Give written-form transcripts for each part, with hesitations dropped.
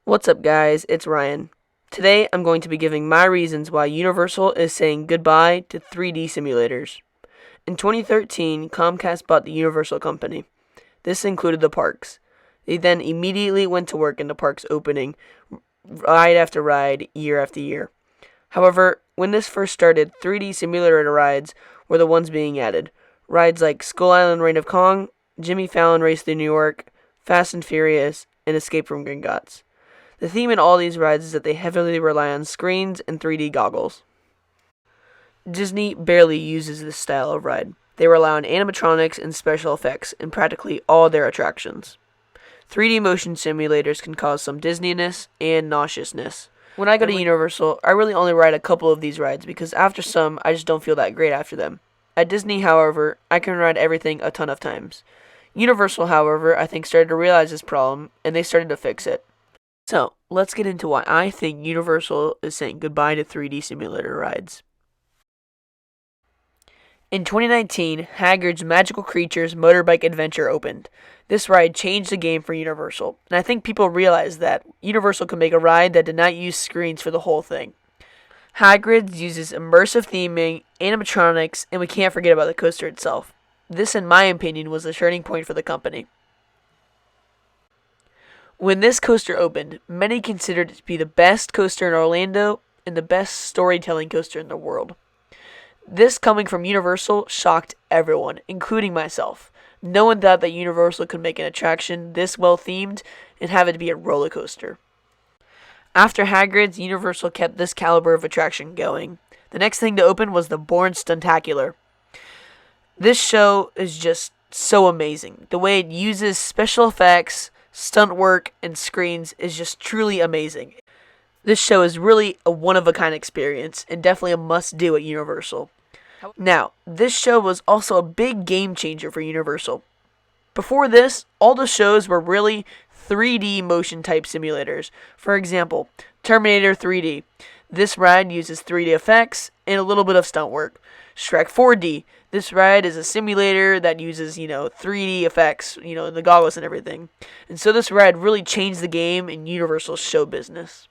What's up, guys? It's Ryan. Today, I'm going to be giving my reasons why Universal is saying goodbye to 3D simulators. In 2013, Comcast bought the Universal company. This included the parks. They then immediately went to work in the parks opening, ride after ride, year after year. However, when this first started, 3D simulator rides were the ones being added. Rides like Skull Island Reign of Kong, Jimmy Fallon Race to New York, Fast and Furious, and Escape from Gringotts. The theme in all these rides is that they heavily rely on screens and 3D goggles. Disney barely uses this style of ride. They rely on animatronics and special effects in practically all their attractions. 3D motion simulators can cause some dizziness and nauseousness. When I go to Universal, I really only ride a couple of these rides because after some, I just don't feel that great after them. At Disney, however, I can ride everything a ton of times. Universal, however, I think started to realize this problem, and they started to fix it. So, let's get into why I think Universal is saying goodbye to 3D simulator rides. In 2019, Hagrid's Magical Creatures Motorbike Adventure opened. This ride changed the game for Universal, and I think people realized that Universal could make a ride that did not use screens for the whole thing. Hagrid's uses immersive theming, animatronics, and we can't forget about the coaster itself. This, in my opinion, was the turning point for the company. When this coaster opened, many considered it to be the best coaster in Orlando and the best storytelling coaster in the world. This coming from Universal shocked everyone, including myself. No one thought that Universal could make an attraction this well themed and have it be a roller coaster. After Hagrid's, Universal kept this caliber of attraction going. The next thing to open was the Bourne Stuntacular. This show is just so amazing. The way it uses special effects, stunt work, and screens is just truly amazing. This show is really a one-of-a-kind experience and definitely a must-do at Universal. Now, this show was also a big game changer for Universal. Before this, all the shows were really 3D motion type simulators. For example, Terminator 3D. This ride uses 3D effects and a little bit of stunt work. Shrek 4D. This ride is a simulator that uses, 3D effects, the goggles and everything. And so this ride really changed the game in Universal's show business.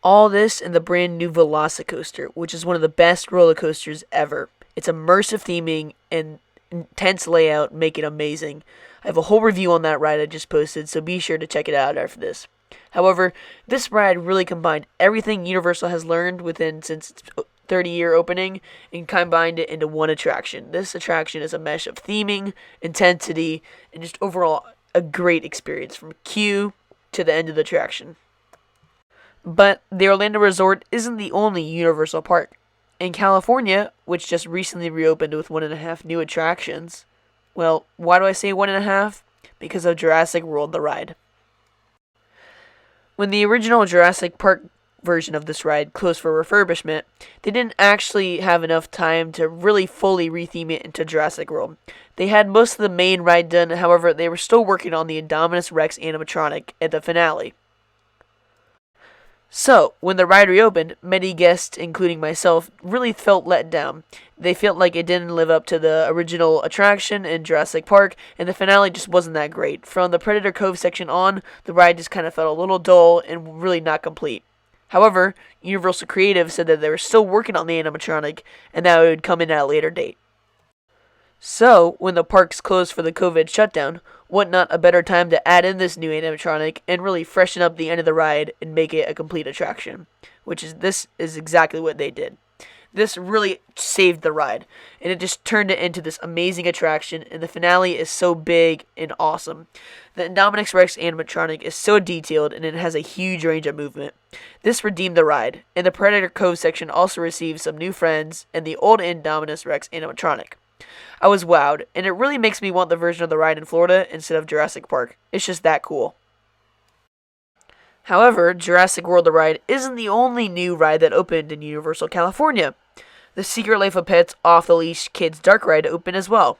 All this in the brand new Velocicoaster, which is one of the best roller coasters ever. Its immersive theming and intense layout make it amazing. I have a whole review on that ride I just posted, so be sure to check it out after this. However, this ride really combined everything Universal has learned since its 30-year opening and combined it into one attraction. This attraction is a mesh of theming, intensity, and just overall a great experience from queue to the end of the attraction. But the Orlando Resort isn't the only Universal park. In California, which just recently reopened with 1.5 new attractions, well, why do I say 1.5? Because of Jurassic World the ride. When the original Jurassic Park version of this ride closed for refurbishment, they didn't actually have enough time to really fully retheme it into Jurassic World. They had most of the main ride done, however, they were still working on the Indominus Rex animatronic at the finale. So, when the ride reopened, many guests, including myself, really felt let down. They felt like it didn't live up to the original attraction in Jurassic Park, and the finale just wasn't that great. From the Predator Cove section on, the ride just kind of felt a little dull and really not complete. However, Universal Creative said that they were still working on the animatronic, and that it would come in at a later date. So, when the parks closed for the COVID shutdown, what not a better time to add in this new animatronic and really freshen up the end of the ride and make it a complete attraction, this is exactly what they did. This really saved the ride, and it just turned it into this amazing attraction, and the finale is so big and awesome. The Indominus Rex animatronic is so detailed, and it has a huge range of movement. This redeemed the ride, and the Predator Cove section also received some new friends and the old Indominus Rex animatronic. I was wowed, and it really makes me want the version of the ride in Florida instead of Jurassic Park. It's just that cool. However, Jurassic World the ride isn't the only new ride that opened in Universal California. The Secret Life of Pets Off the Leash Kids Dark Ride opened as well.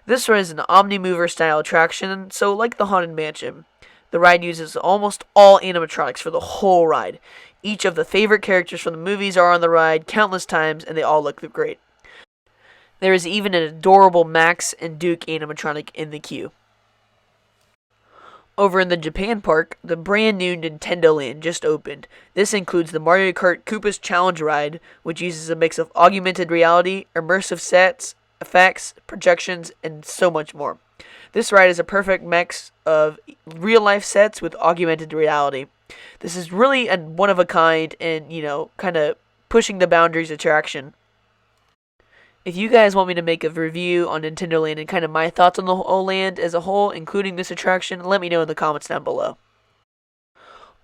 This ride is an Omnimover style attraction, so like the Haunted Mansion. The ride uses almost all animatronics for the whole ride. Each of the favorite characters from the movies are on the ride countless times, and they all look great. There is even an adorable Max and Duke animatronic in the queue. Over in the Japan park, the brand new Nintendo Land just opened. This includes the Mario Kart Koopa's Challenge ride, which uses a mix of augmented reality, immersive sets, effects, projections, and so much more. This ride is a perfect mix of real-life sets with augmented reality. This is really a one-of-a-kind and, kind of pushing the boundaries attraction. If you guys want me to make a review on Nintendo Land and kind of my thoughts on the whole land as a whole, including this attraction, let me know in the comments down below.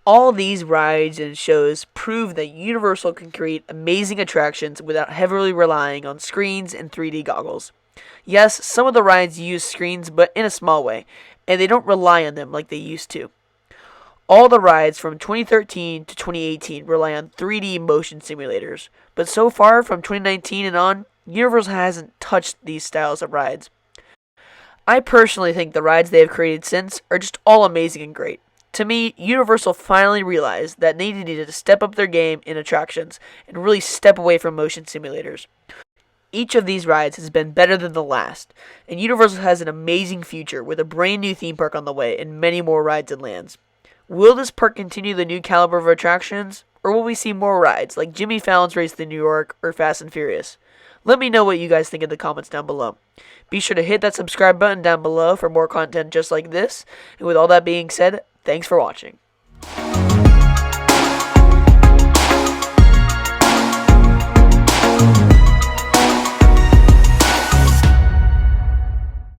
All these rides and shows prove that Universal can create amazing attractions without heavily relying on screens and 3D goggles. Yes, some of the rides use screens, but in a small way, and they don't rely on them like they used to. All the rides from 2013 to 2018 rely on 3D motion simulators, but so far from 2019 and on, Universal hasn't touched these styles of rides. I personally think the rides they have created since are just all amazing and great. To me, Universal finally realized that they needed to step up their game in attractions and really step away from motion simulators. Each of these rides has been better than the last, and Universal has an amazing future with a brand new theme park on the way and many more rides and lands. Will this park continue the new caliber of attractions, or will we see more rides like Jimmy Fallon's Race to New York or Fast and Furious? Let me know what you guys think in the comments down below. Be sure to hit that subscribe button down below for more content just like this. And with all that being said, thanks for watching.